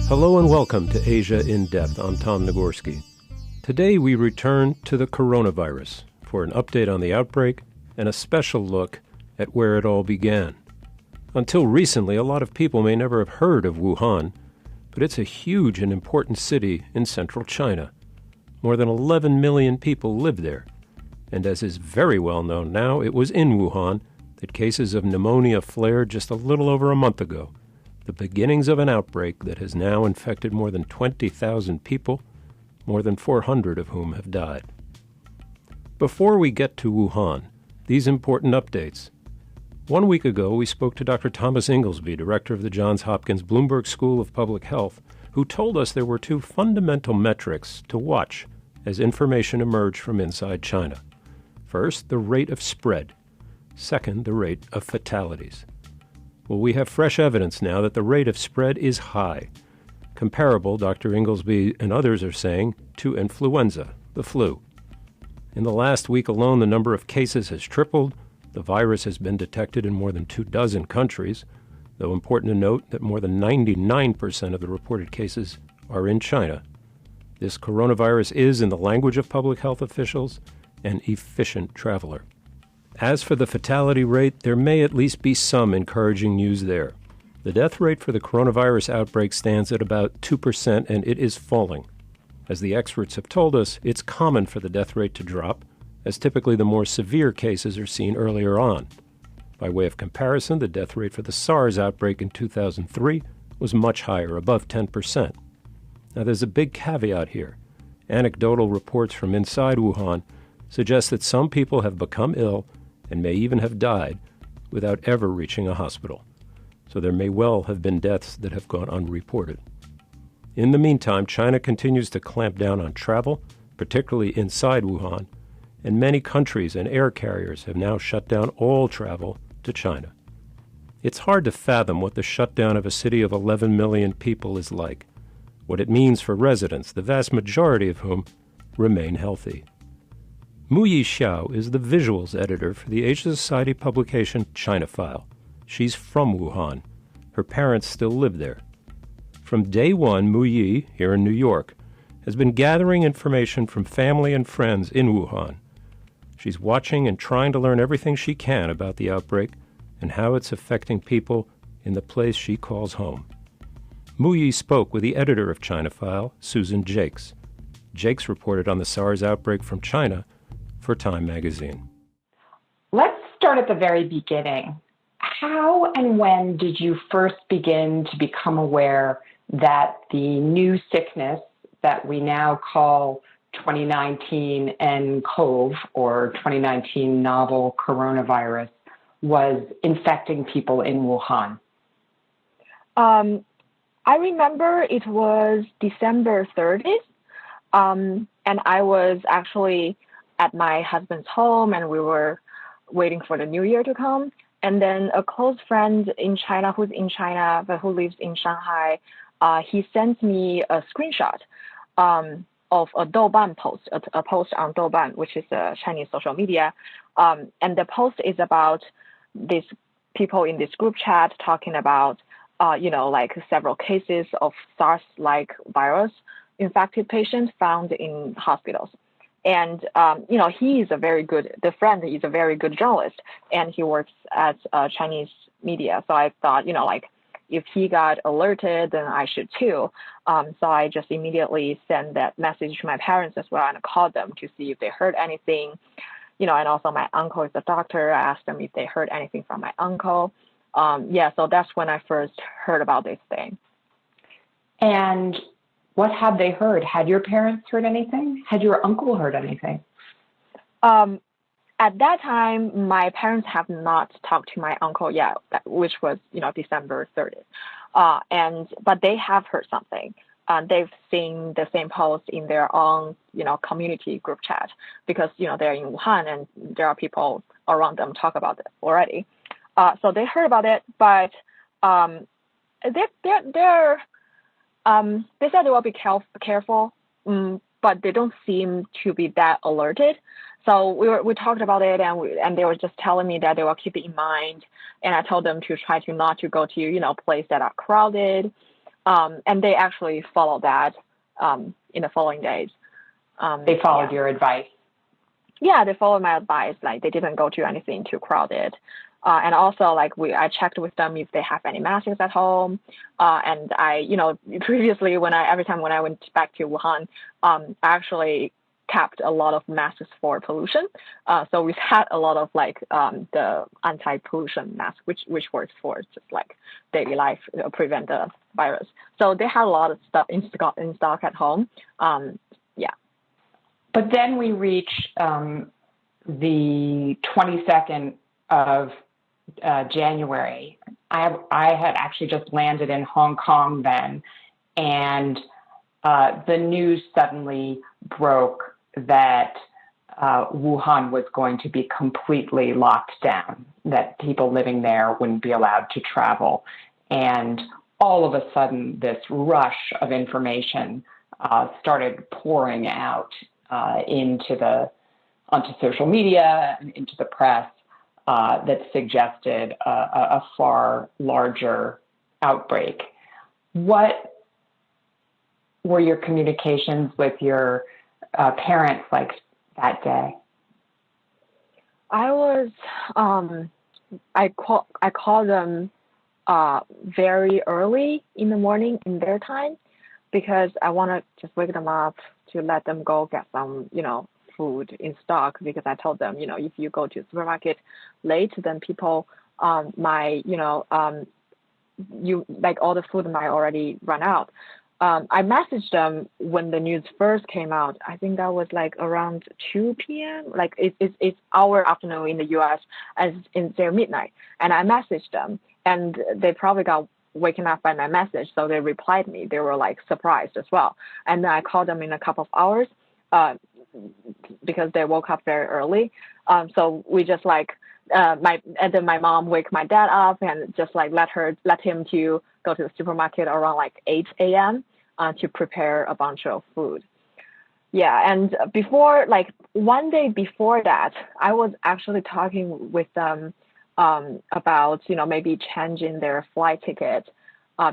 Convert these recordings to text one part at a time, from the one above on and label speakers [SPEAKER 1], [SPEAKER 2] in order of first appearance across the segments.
[SPEAKER 1] Hello and welcome to Asia in Depth. I'm Tom Nagorski. Today we return to the coronavirus for an update on the outbreak and a special look at where it all began. Until recently, a lot of people may never have heard of Wuhan, but it's a huge and important city in central China. More than 11 million people live there. And as is very well known now, it was in Wuhan that cases of pneumonia flared just a little over a month ago, the beginnings of an outbreak that has now infected more than 20,000 people, more than 400 of whom have died. Before we get to Wuhan, these important updates. 1 week ago, we spoke to Dr. Thomas Inglesby, director of the Johns Hopkins Bloomberg School of Public Health, who told us there were two fundamental metrics to watch as information emerged from inside China. First, the rate of spread. Second, the rate of fatalities. Well, we have fresh evidence now that the rate of spread is high, comparable, Dr. Inglesby and others are saying, to influenza, the flu. In the last week alone, the number of cases has tripled. The virus has been detected in more than 24 countries, though important to note that more than 99% of the reported cases are in China. This coronavirus is, in the language of public health officials, an efficient traveler. As for the fatality rate, there may at least be some encouraging news there. The death rate for the coronavirus outbreak stands at about 2%, and it is falling. As the experts have told us, it's common for the death rate to drop, as typically the more severe cases are seen earlier on. By way of comparison, the death rate for the SARS outbreak in 2003 was much higher, above 10%. Now, there's a big caveat here. Anecdotal reports from inside Wuhan suggest that some people have become ill and may even have died without ever reaching a hospital. So there may well have been deaths that have gone unreported. In the meantime, China continues to clamp down on travel, particularly inside Wuhan, and many countries and air carriers have now shut down all travel to China. It's hard to fathom what the shutdown of a city of 11 million people is like, what it means for residents, the vast majority of whom remain healthy. Muyi Xiao is the visuals editor for the Asia Society publication ChinaFile. She's from Wuhan. Her parents still live there. From day one, Muyi, here in New York, has been gathering information from family and friends in Wuhan. She's watching and trying to learn everything she can about the outbreak and how it's affecting people in the place she calls home. Muyi spoke with the editor of ChinaFile, Susan Jakes. Jakes reported on the SARS outbreak from China for Time magazine.
[SPEAKER 2] Let's start at the very beginning. How and when did you first begin to become aware that the new sickness that we now call 2019 nCoV, or 2019 novel coronavirus, was infecting people in Wuhan?
[SPEAKER 3] I remember it was December 30th, and I was actually at my husband's home, and we were waiting for the new year to come. And then a close friend in China, who's in China, but who lives in Shanghai, he sent me a screenshot of a Douban post, a post on Douban, which is a Chinese social media. And the post is about these people in this group chat talking about, like several cases of SARS-like virus infected patients found in hospitals. And, he is a very good journalist, and he works at Chinese media. So I thought, if he got alerted, then I should too. So I just immediately sent that message to my parents as well and called them to see if they heard anything. And also my uncle is a doctor. I asked them if they heard anything from my uncle. So that's when I first heard about this thing.
[SPEAKER 2] And what had they heard? Had your parents heard anything? Had your uncle heard anything?
[SPEAKER 3] At that time, my parents have not talked to my uncle yet, which was, December 30th. But they have heard something. They've seen the same post in their own, community group chat because, they're in Wuhan and there are people around them talk about it already. So they heard about it, but they said they will be careful, but they don't seem to be that alerted. So we talked about it, and they were just telling me that they will keep it in mind. And I told them to try to not to go to places that are crowded. And they actually followed that in the following days.
[SPEAKER 2] They followed your advice.
[SPEAKER 3] Yeah, they followed my advice. Like they didn't go to anything too crowded. And also, like I checked with them if they have any masks at home. And I, previously every time when I went back to Wuhan, I actually kept a lot of masks for pollution. So we had a lot of the anti-pollution mask, which works for just like daily life, prevent the virus. So they had a lot of stuff in stock at home. Yeah.
[SPEAKER 2] But then we reach the 22nd of January. I had actually just landed in Hong Kong then, and the news suddenly broke that Wuhan was going to be completely locked down, that people living there wouldn't be allowed to travel. And all of a sudden, this rush of information started pouring out onto social media and into the press that suggested a far larger outbreak. What were your communications with your parents like that day?
[SPEAKER 3] I was I called them very early in the morning in their time, because I want to just wake them up to let them go get some food in stock, because I told them if you go to the supermarket late, then people might you like all the food might already run out. I messaged them when the news first came out. I think that was like around 2 p.m. Like it's our afternoon in the U.S. as in their midnight. And I messaged them, and they probably got waken up by my message, so they replied me. They were like surprised as well. And then I called them in a couple of hours because they woke up very early. So we just and then my mom wake my dad up and just like let him to go to the supermarket around like 8 a.m. To prepare a bunch of food. Yeah, and before, like one day before that, I was actually talking with them about maybe changing their flight ticket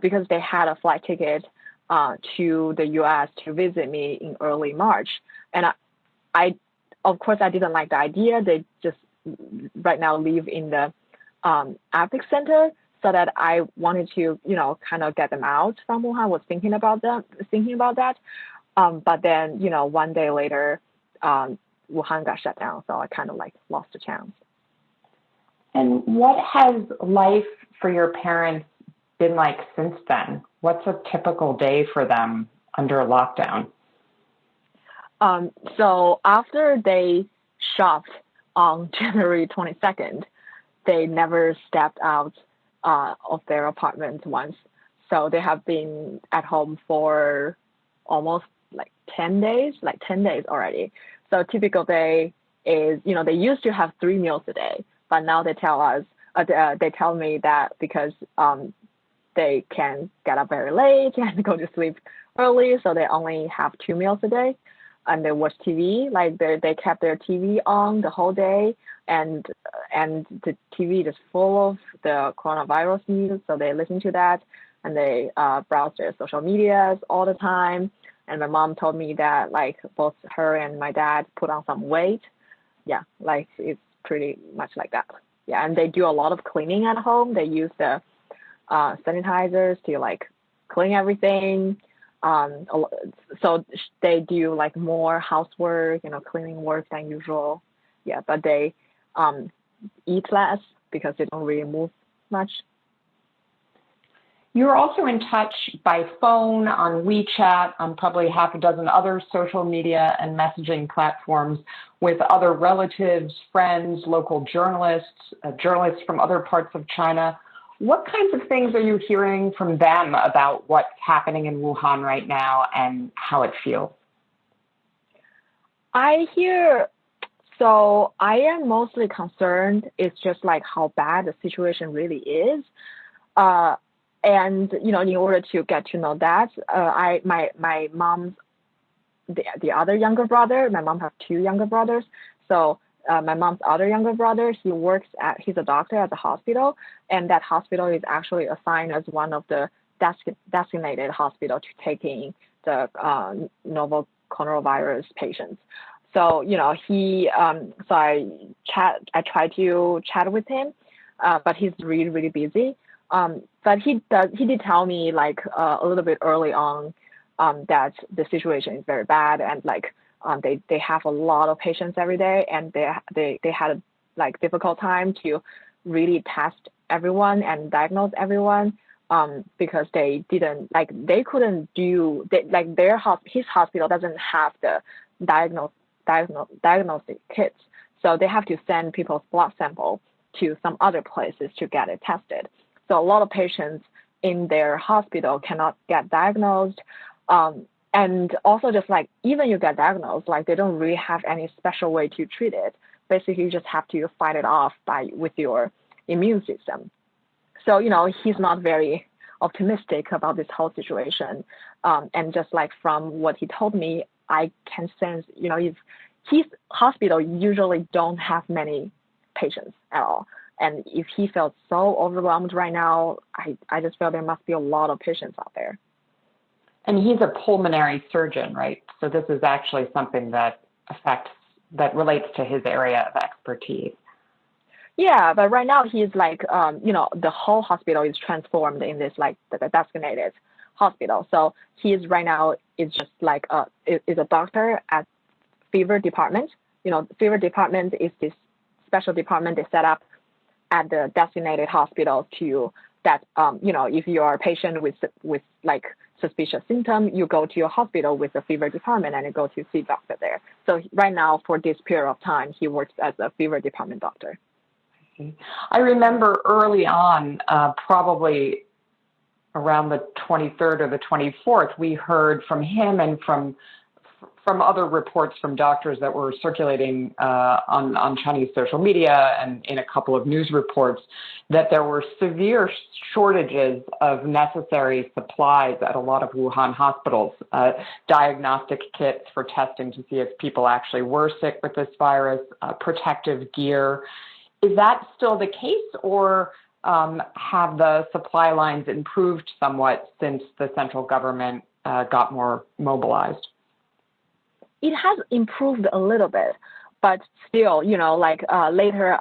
[SPEAKER 3] because they had a flight ticket to the U.S. to visit me in early March, and I of course I didn't like the idea. They just right now live in the Epicenter, so that I wanted to, kind of get them out from Wuhan. I was thinking about that. But then, one day later, Wuhan got shut down. So I kind of like lost the chance.
[SPEAKER 2] And what has life for your parents been like since then? What's a typical day for them under lockdown?
[SPEAKER 3] So after they shopped on January 22nd, they never stepped out of their apartment once. So they have been at home for almost like 10 days already. So a typical day is, they used to have 3 meals a day, but now they tell me that because they can get up very late and go to sleep early, so they only have 2 meals a day. And they watch TV, like they kept their TV on the whole day, and the TV is full of the coronavirus news, so they listen to that, and they browse their social medias all the time. And my mom told me that like both her and my dad put on some weight. Yeah, like it's pretty much like that. Yeah, and they do a lot of cleaning at home. They use the sanitizers to like clean everything. So they do like more housework, cleaning work than usual. Yeah, but they eat less because they don't really move much.
[SPEAKER 2] You're also in touch by phone, on WeChat, on probably half a dozen other social media and messaging platforms with other relatives, friends, local journalists, journalists from other parts of China. What kinds of things are you hearing from them about what's happening in Wuhan right now and how it feels?
[SPEAKER 3] So I am mostly concerned. It's just like how bad the situation really is. And, in order to get to know that, my mom's, the other younger brother, my mom has 2 younger brothers. So my mom's other younger brother, he's a doctor at the hospital, and that hospital is actually assigned as one of the designated hospital to take in the novel coronavirus patients. So, so I tried to chat with him, but he's really, really busy. But he did tell me like a little bit early on that the situation is very bad, and like they have a lot of patients every day, and they had a like difficult time to really test everyone and diagnose everyone, because they couldn't do his hospital doesn't have the diagnostic kits, so they have to send people's blood sample to some other places to get it tested. So a lot of patients in their hospital cannot get diagnosed. And also just like, even you get diagnosed, like they don't really have any special way to treat it. Basically, you just have to fight it off with your immune system. So, he's not very optimistic about this whole situation. And just like from what he told me, I can sense, if his hospital usually don't have many patients at all. And if he felt so overwhelmed right now, I just feel there must be a lot of patients out there.
[SPEAKER 2] And he's a pulmonary surgeon, right? So this is actually something that relates to his area of expertise.
[SPEAKER 3] Yeah, but right now he's like, the whole hospital is transformed in this like the designated hospital. So he's right now is just like is a doctor at fever department. Fever department is this special department they set up at the designated hospital to that, if you are a patient with like suspicious symptom, you go to your hospital with the fever department and you go to see doctor there. So right now, for this period of time, he works as a fever department doctor.
[SPEAKER 2] I remember early on, probably around the 23rd or the 24th, we heard from him and from other reports from doctors that were circulating on Chinese social media and in a couple of news reports that there were severe shortages of necessary supplies at a lot of Wuhan hospitals, diagnostic kits for testing to see if people actually were sick with this virus, protective gear. Is that still the case, or have the supply lines improved somewhat since the central government got more mobilized?
[SPEAKER 3] It has improved a little bit, but still, later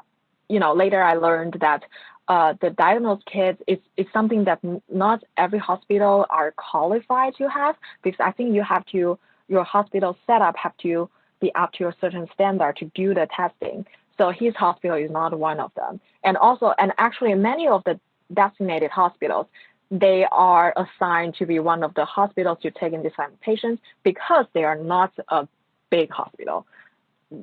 [SPEAKER 3] I learned that the diagnosed kits is something that not every hospital are qualified to have, because I think your hospital setup have to be up to a certain standard to do the testing. So his hospital is not one of them. And actually many of the designated hospitals, they are assigned to be one of the hospitals to take in these kind of patients because they are not a big hospital,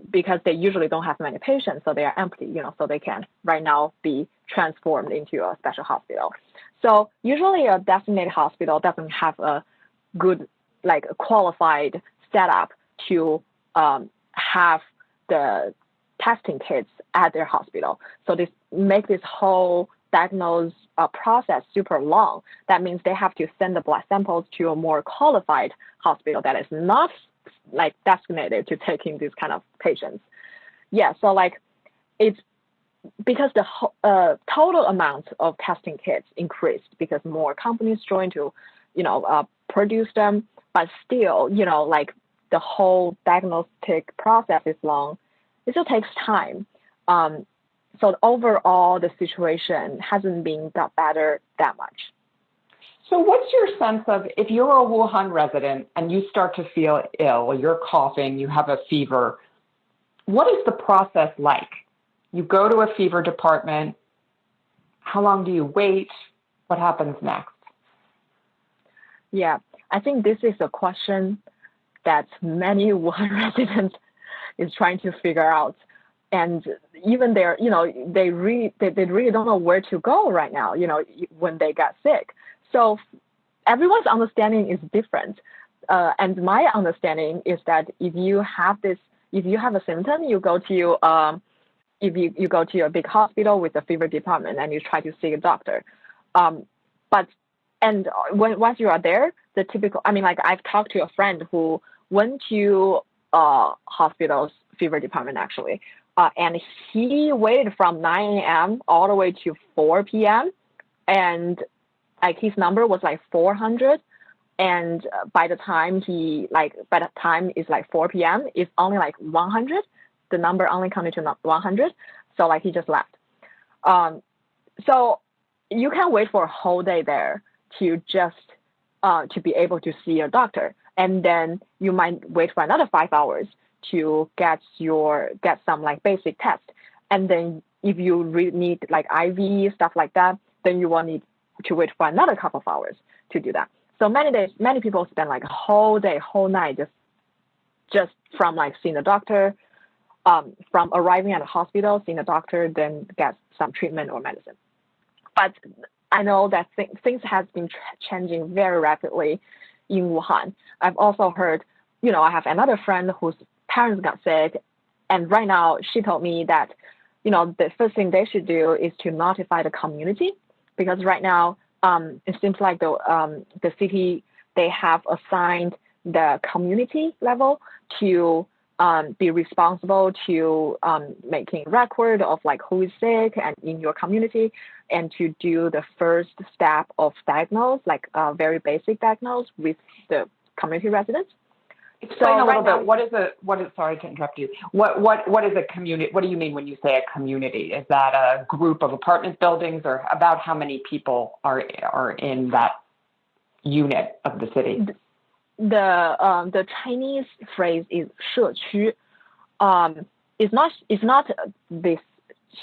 [SPEAKER 3] because they usually don't have many patients, so they are empty, so they can right now be transformed into a special hospital. So usually a designated hospital doesn't have a good, like a qualified setup to have the testing kits at their hospital. So this make this whole diagnose process super long. That means they have to send the blood samples to a more qualified hospital that is not like designated to taking these kind of patients. Yeah, so like it's because the total amount of testing kits increased because more companies joined to, produce them, but still, like the whole diagnostic process is long. It still takes time. So overall, the situation hasn't been got better that much.
[SPEAKER 2] So what's your sense of, if you're a Wuhan resident and you start to feel ill, you're coughing, you have a fever, what is the process like? You go to a fever department. How long do you wait? What happens next?
[SPEAKER 3] Yeah, I think this is a question that many Wuhan residents is trying to figure out. And even there, they really don't know where to go right now, when they get sick. So everyone's understanding is different. And my understanding is that if you have a symptom, you go to you go to a big hospital with a fever department and you try to see a doctor. Once you are there, the typical, I've talked to a friend who went to hospitals fever department actually. And he waited from 9 a.m. all the way to 4 p.m. And like his number was like 400. And by the time it's like 4 p.m., it's only like 100. The number only counted to 100. So like he just left. So you can wait for a whole day there to just to be able to see your doctor. And then you might wait for another 5 hours to get some like basic test. And then if you need like IV, stuff like that, then you will need to wait for another couple of hours to do that. So many people spend like a whole day, whole night just from like seeing the doctor, from arriving at the hospital, seeing the doctor, then get some treatment or medicine. But I know that things has been changing very rapidly in Wuhan. I've also heard, I have another friend whose parents got sick, and right now she told me that, the first thing they should do is to notify the community, because right now it seems like the city, they have assigned the community level to be responsible to making record of like who is sick and in your community, and to do the first step of diagnose, like very basic diagnose with the community residents.
[SPEAKER 2] Explain a little bit. Sorry to interrupt you. What is a community? What do you mean when you say a community? Is that a group of apartment buildings, or about how many people are in that unit of the city?
[SPEAKER 3] The Chinese phrase is 社区. It's not this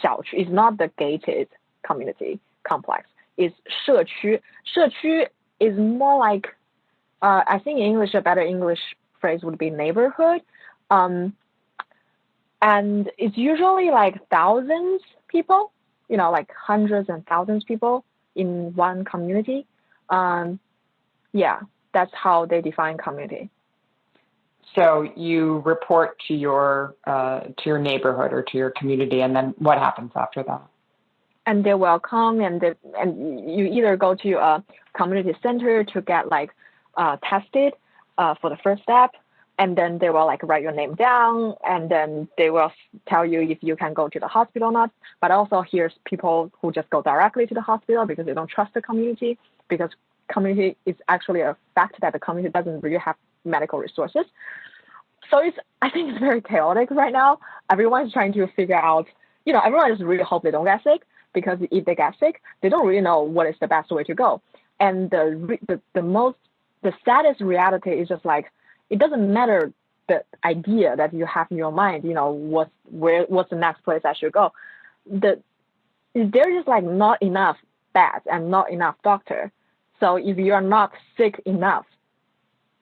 [SPEAKER 3] 小区. It's not the gated community complex. It's 社区. 社区 is more like, I think in English, a better English phrase would be neighborhood. And it's usually like thousands people, like hundreds and thousands people in one community. Yeah, that's how they define community.
[SPEAKER 2] So you report to your neighborhood or to your community, and then what happens after that?
[SPEAKER 3] And they will come, and you either go to a community center to get like tested for the first step, and then they will like write your name down, and then they will tell you if you can go to the hospital or not. But also here's people who just go directly to the hospital because they don't trust the community, because community is actually a fact that the community doesn't really have medical resources. So I think it's very chaotic right now. Everyone's trying to figure out, everyone just really hope they don't get sick, because if they get sick, they don't really know what is the best way to go. And the saddest reality is just like, it doesn't matter the idea that you have in your mind, what's the next place I should go. There's just like not enough beds and not enough doctor. So if you're not sick enough,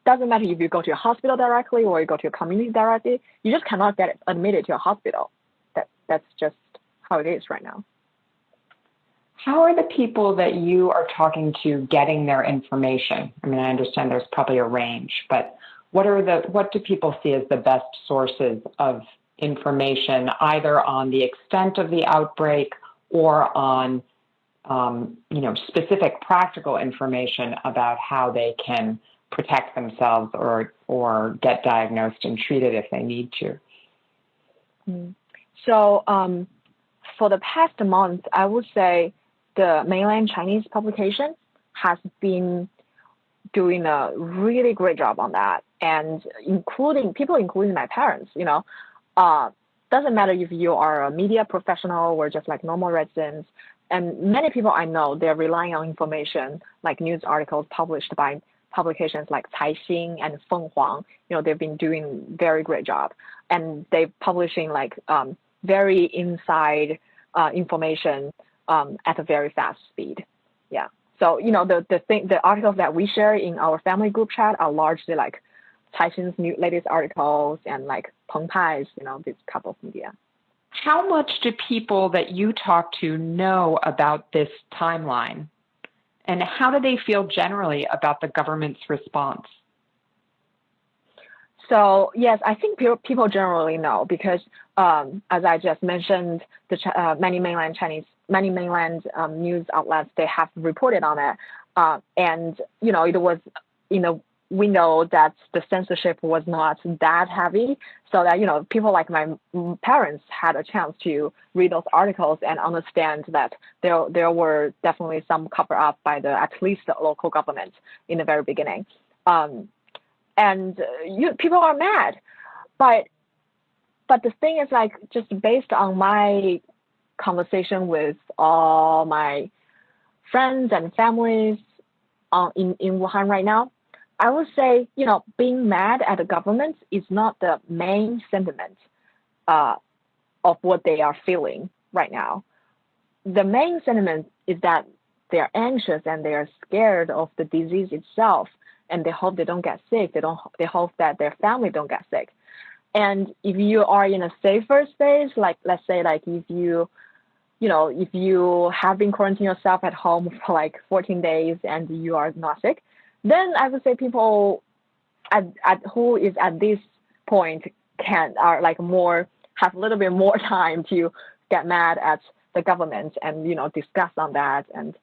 [SPEAKER 3] doesn't matter if you go to a hospital directly or you go to a community directly, you just cannot get admitted to a hospital. That's just how it is right now.
[SPEAKER 2] How are the people that you are talking to getting their information? I mean, I understand there's probably a range, but what do people see as the best sources of information, either on the extent of the outbreak or on specific practical information about how they can protect themselves or get diagnosed and treated if they need to?
[SPEAKER 3] So for the past month, I would say the mainland Chinese publication has been doing a really great job on that, and including my parents, doesn't matter if you are a media professional or just like normal residents. And many people I know, they're relying on information like news articles published by publications like Caixin and Fenghuang. They've been doing very great job, and they're publishing like very inside information at a very fast speed. Yeah. So the articles that we share in our family group chat are largely like Caixin's latest articles and like Peng Pai's, this couple of media.
[SPEAKER 2] How much do people that you talk to know about this timeline, and how do they feel generally about the government's response?
[SPEAKER 3] So yes, I think people generally know, because as I just mentioned, many mainland news outlets, they have reported on it, and it was we know that the censorship was not that heavy, so that, people like my parents had a chance to read those articles and understand that there were definitely some cover up by at least the local government in the very beginning. And people are mad, but the thing is, like, just based on my conversation with all my friends and families in Wuhan right now, I would say, being mad at the government is not the main sentiment of what they are feeling right now. The main sentiment is that they are anxious and they are scared of the disease itself, and they hope they don't get sick. They hope that their family don't get sick. And if you are in a safer space, like, let's say, like, if you have been quarantining yourself at home for like 14 days and you are not sick, then I would say people who is at this point have a little bit more time to get mad at the government and, discuss on that. And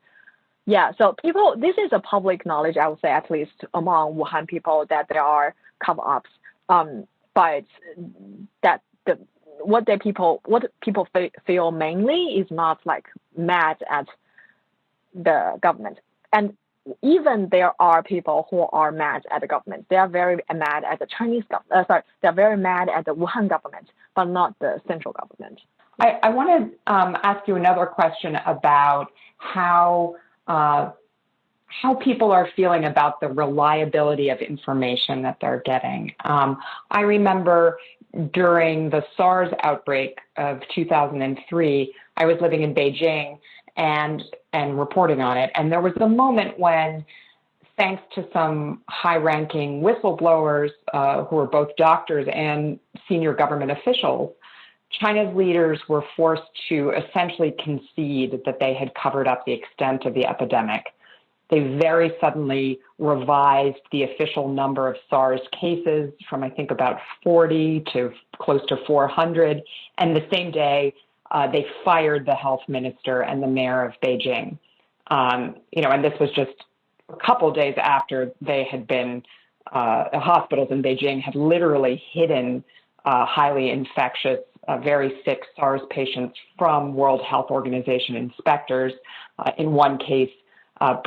[SPEAKER 3] yeah, so this is a public knowledge, I would say, at least among Wuhan people, that there are cover-ups. But that what people feel mainly is not like mad at the government. And even there are people who are mad at the government. They are very mad at the Chinese government. They're very mad at the Wuhan government, but not the central government.
[SPEAKER 2] I want to ask you another question about how people are feeling about the reliability of information that they're getting. I remember during the SARS outbreak of 2003, I was living in Beijing and reporting on it. And there was a moment when, thanks to some high-ranking whistleblowers who were both doctors and senior government officials, China's leaders were forced to essentially concede that they had covered up the extent of the epidemic. They very suddenly revised the official number of SARS cases from, I think, about 40 to close to 400. And the same day, they fired the health minister and the mayor of Beijing. And this was just a couple of days after they had been, hospitals in Beijing had literally hidden highly infectious, very sick SARS patients from World Health Organization inspectors. In one case,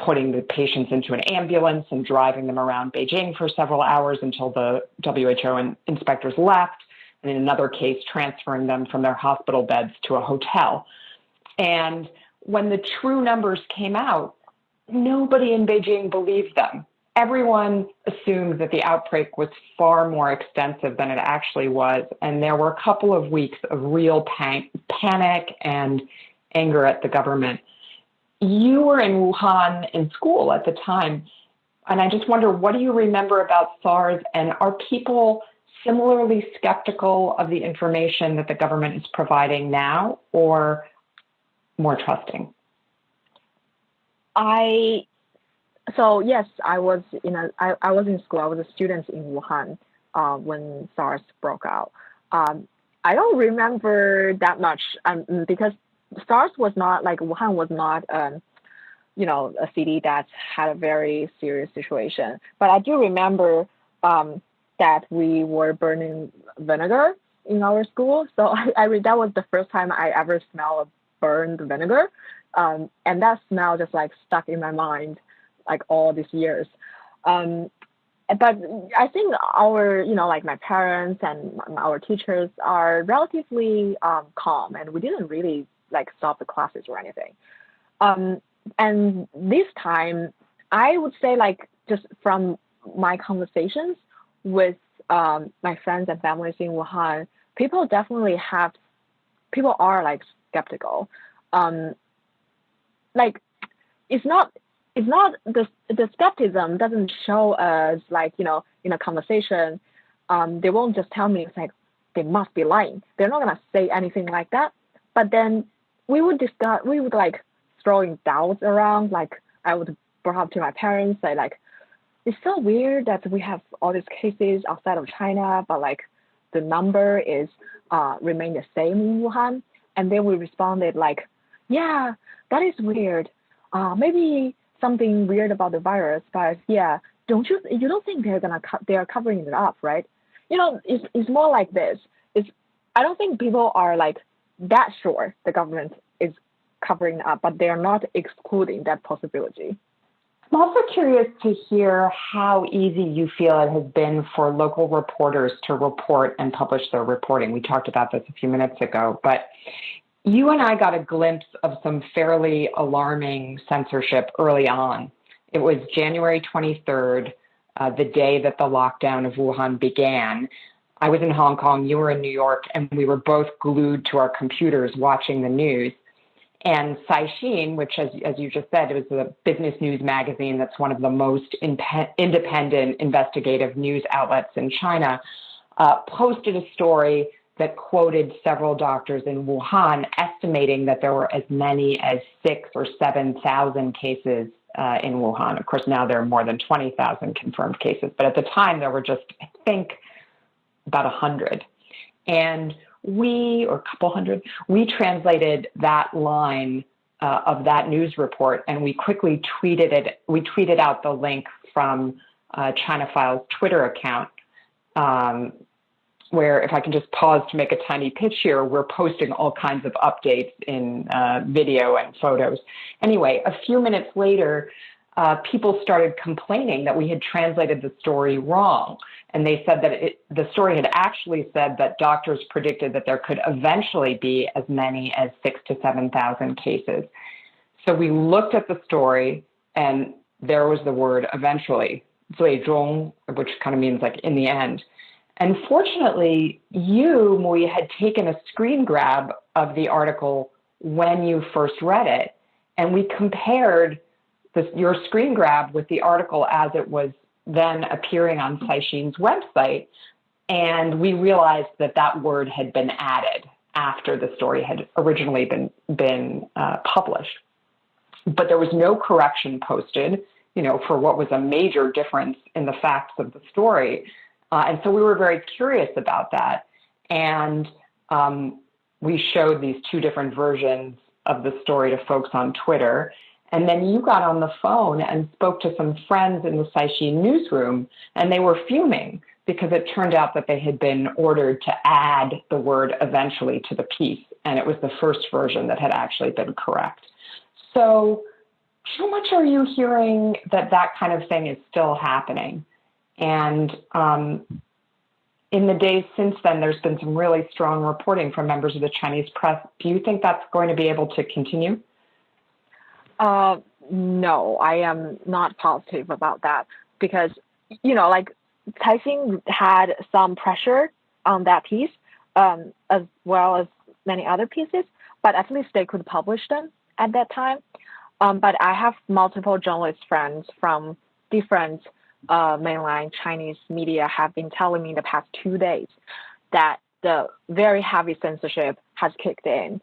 [SPEAKER 2] putting the patients into an ambulance and driving them around Beijing for several hours until the WHO inspectors left, and in another case, transferring them from their hospital beds to a hotel. And when the true numbers came out, nobody in Beijing believed them. Everyone assumed that the outbreak was far more extensive than it actually was, and there were a couple of weeks of real panic and anger at the government. You were in Wuhan in school at the time, and I just wonder, what do you remember about SARS, and are people similarly skeptical of the information that the government is providing now, or more trusting?
[SPEAKER 3] So yes, I was in school. I was a student in Wuhan when SARS broke out. I don't remember that much because SARS was not like Wuhan was not a city that had a very serious situation. But I do remember that we were burning vinegar in our school. So that was the first time I ever smelled burned vinegar, and that smell just like stuck in my mind like all these years. But I think our, like my parents and our teachers are relatively calm, and we didn't really like stop the classes or anything. And this time, I would say like just from my conversations with my friends and families in Wuhan, people are like skeptical. Like it's not the skepticism doesn't show us like, in a conversation, they won't just tell me it's like they must be lying. They're not gonna say anything like that. But then we would like throwing doubts around. Like I would bring up to my parents, say like, it's so weird that we have all these cases outside of China, but like the number is remain the same in Wuhan. And then we responded like, yeah, that is weird. Maybe something weird about the virus, but yeah, you don't think they are covering it up, right? It's more like this. I don't think people are like that sure the government is covering it up, but they are not excluding that possibility.
[SPEAKER 2] I'm also curious to hear how easy you feel it has been for local reporters to report and publish their reporting. We talked about this a few minutes ago, but you and I got a glimpse of some fairly alarming censorship early on. It was January 23rd, the day that the lockdown of Wuhan began. I was in Hong Kong, you were in New York, and we were both glued to our computers watching the news. And Caixin, which, as you just said, it was a business news magazine that's one of the most independent investigative news outlets in China, posted a story that quoted several doctors in Wuhan, estimating that there were as many as 6,000 or 7,000 cases in Wuhan. Of course, now there are more than 20,000 confirmed cases, but at the time there were just, I think, about 100. And or a couple hundred, we translated that line of that news report, and we quickly tweeted it. We tweeted out the link from ChinaFile's Twitter account, where, if I can just pause to make a tiny pitch here, we're posting all kinds of updates in video and photos. Anyway, a few minutes later, people started complaining that we had translated the story wrong. And they said that the story had actually said that doctors predicted that there could eventually be as many as 6,000 to 7,000 cases. So we looked at the story, and there was the word eventually, 最终, which kind of means like in the end. And fortunately, you, Muyi, had taken a screen grab of the article when you first read it. And we compared your screen grab with the article as it was then appearing on Caixin's website. And we realized that that word had been added after the story had originally been published. But there was no correction posted, for what was a major difference in the facts of the story. And so we were very curious about that. And we showed these two different versions of the story to folks on Twitter. And then you got on the phone and spoke to some friends in the Caixin newsroom, and they were fuming because it turned out that they had been ordered to add the word eventually to the piece, and it was the first version that had actually been correct. So how much are you hearing that kind of thing is still happening? And in the days since then, there's been some really strong reporting from members of the Chinese press. Do you think that's going to be able to continue?
[SPEAKER 3] No, I am not positive about that because, like Caixin had some pressure on that piece, as well as many other pieces, but at least they could publish them at that time. But I have multiple journalist friends from different mainland Chinese media have been telling me the past 2 days that the very heavy censorship has kicked in.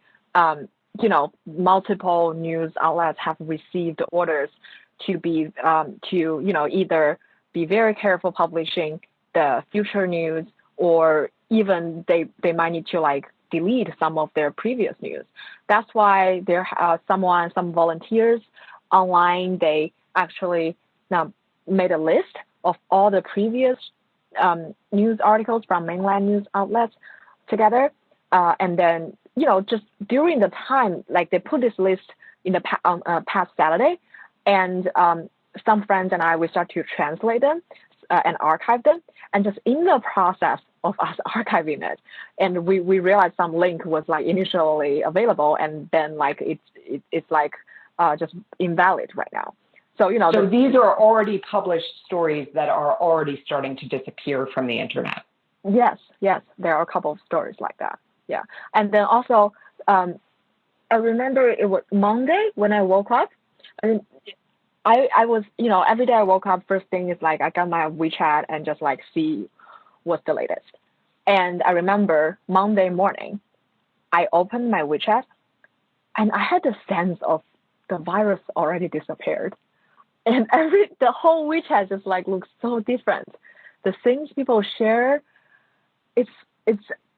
[SPEAKER 3] Multiple news outlets have received orders to be, either be very careful publishing the future news, or even they might need to delete some of their previous news. That's why there are some volunteers online, they actually made a list of all the previous news articles from mainland news outlets together, and then just during the time, they put this list in the past Saturday, and some friends and we start to translate them and archive them. And just in the process of us archiving it, and we realized some link was initially available, and then it's just invalid right now. So
[SPEAKER 2] So these are already published stories that are already starting to disappear from the internet.
[SPEAKER 3] Yes, there are a couple of stories like that. Yeah, and then also, I remember it was Monday when I woke up, and I was, every day I woke up, first thing is I got my WeChat and just see what's the latest. And I remember Monday morning, I opened my WeChat, and I had the sense of the virus already disappeared, and the whole WeChat just looks so different. The things people share, it's.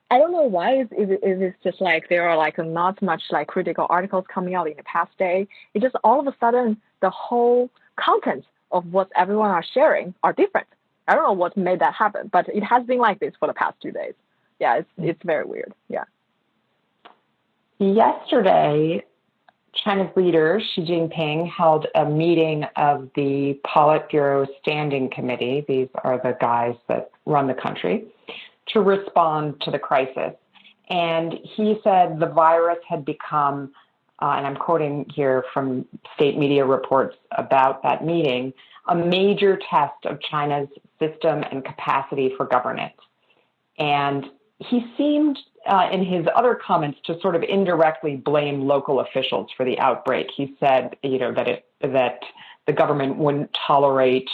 [SPEAKER 3] I don't know why it's just there are not much critical articles coming out in the past day. It just all of a sudden the whole content of what everyone are sharing are different. I don't know what made that happen, but it has been like this for the past 2 days. Yeah, it's very weird. Yeah.
[SPEAKER 2] Yesterday, China's leader, Xi Jinping, held a meeting of the Politburo Standing Committee. These are the guys that run the country, to respond to the crisis. And he said the virus had become, and I'm quoting here from state media reports about that meeting, a major test of China's system and capacity for governance. And he seemed, in his other comments, to sort of indirectly blame local officials for the outbreak. He said, that the government wouldn't tolerate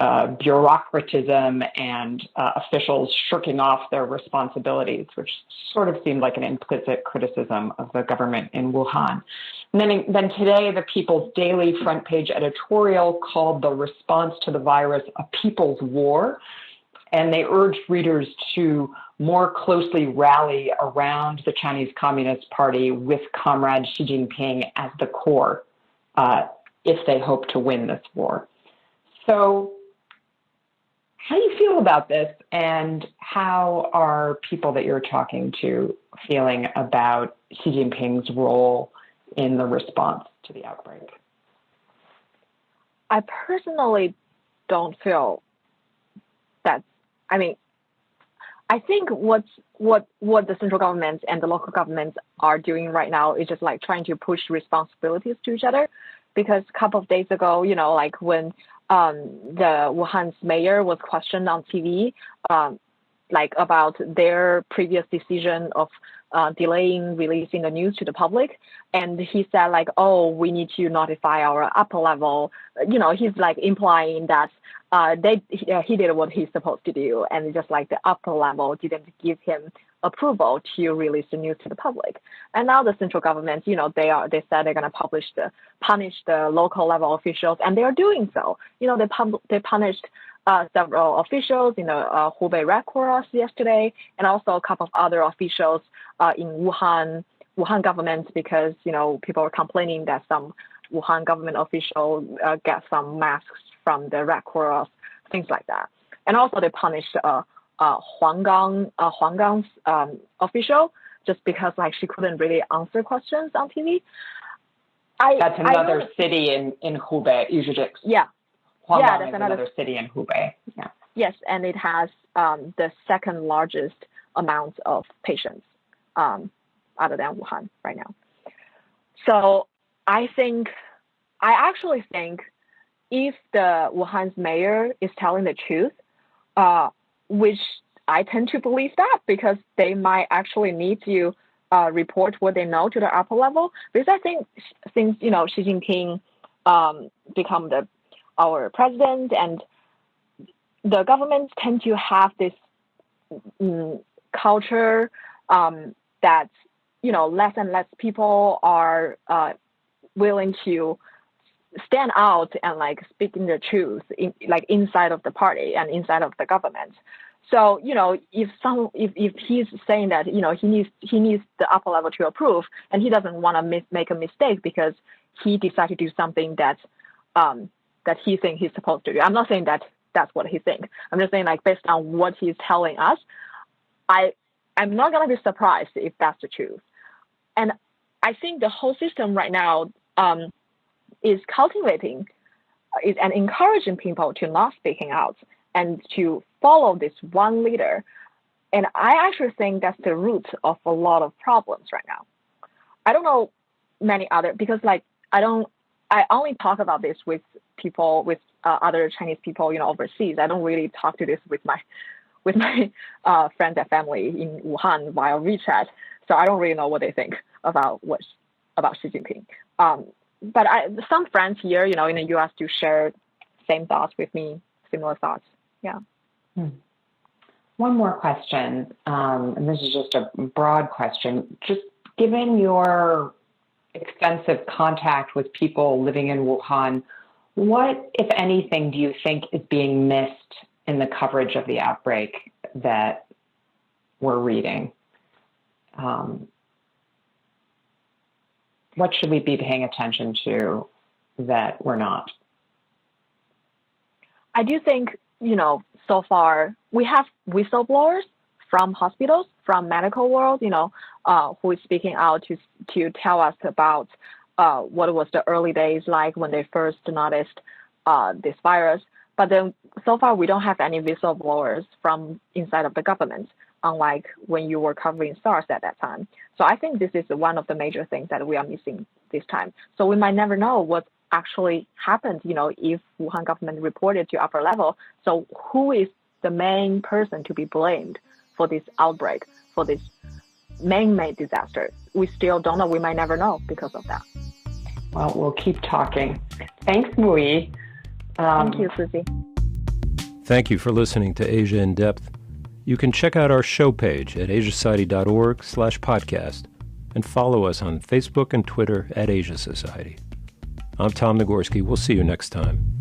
[SPEAKER 2] bureaucratism and officials shirking off their responsibilities, which sort of seemed like an implicit criticism of the government in Wuhan. And then today, the People's Daily front page editorial called the response to the virus a people's war. And they urged readers to more closely rally around the Chinese Communist Party with Comrade Xi Jinping as the core if they hope to win this war. So how do you feel about this, and how are people that you're talking to feeling about Xi Jinping's role in the response to the outbreak?
[SPEAKER 3] I personally don't feel that. I mean, I think what the central government and the local governments are doing right now is just like trying to push responsibilities to each other. Because a couple of days ago, like when the Wuhan's mayor was questioned on TV, like about their previous decision of delaying releasing the news to the public. And he said like, oh, we need to notify our upper level. He's like implying that he did what he's supposed to do. And just like the upper level didn't give him approval to release the news to the public. And now the central government, they said they're going to punish the local level officials, and they are doing so. They punished several officials in the Hubei Red Cross yesterday, and also a couple of other officials in Wuhan government, because people were complaining that some Wuhan government official get some masks from the Red Cross, things like that. And also they punished Huangang's official just because like she couldn't really answer questions on TV.
[SPEAKER 2] That's another city in Hubei.
[SPEAKER 3] Yeah.
[SPEAKER 2] Huanggang that's another city in Hubei. Yeah.
[SPEAKER 3] Yes, and it has the second largest amount of patients other than Wuhan right now. So I actually think if the Wuhan's mayor is telling the truth, which I tend to believe that, because they might actually need to report what they know to the upper level. Because I think since Xi Jinping become our president, and the governments tend to have this culture that less and less people are willing to stand out and like speaking the truth inside of the party and inside of the government. So if he's saying that he needs the upper level to approve, and he doesn't want to make a mistake because he decided to do something that he thinks he's supposed to do. I'm not saying that that's what he thinks. I'm just saying like based on what he's telling us, I'm not gonna be surprised if that's the truth. And I think the whole system right now is cultivating and encouraging people to not speaking out and to follow this one leader. And I actually think that's the root of a lot of problems right now. I don't know many other, because like I only talk about this with people, with other Chinese people, overseas. I don't really talk to this with my friends and family in Wuhan via WeChat. So I don't really know what they think about Xi Jinping. But some friends here, in the U.S. do share same thoughts with me, similar thoughts. Yeah.
[SPEAKER 2] One more question, and this is just a broad question. Just given your extensive contact with people living in Wuhan, what, if anything, do you think is being missed in the coverage of the outbreak that we're reading? What should we be paying attention to that we're not?
[SPEAKER 3] I do think, so far we have whistleblowers from hospitals, from medical world, who is speaking out to tell us about what was the early days like when they first noticed this virus. But then so far we don't have any whistleblowers from inside of the government, unlike when you were covering SARS at that time. So I think this is one of the major things that we are missing this time. So we might never know what actually happened, if Wuhan government reported to upper level. So who is the main person to be blamed for this outbreak, for this man-made disaster? We still don't know. We might never know because of that.
[SPEAKER 2] Well, we'll keep talking. Thanks, Muyi.
[SPEAKER 3] Thank you, Susie.
[SPEAKER 1] Thank you for listening to Asia in Depth. You can check out our show page at asiasociety.org/podcast and follow us on Facebook and Twitter @Asia Society. I'm Tom Nagorski. We'll see you next time.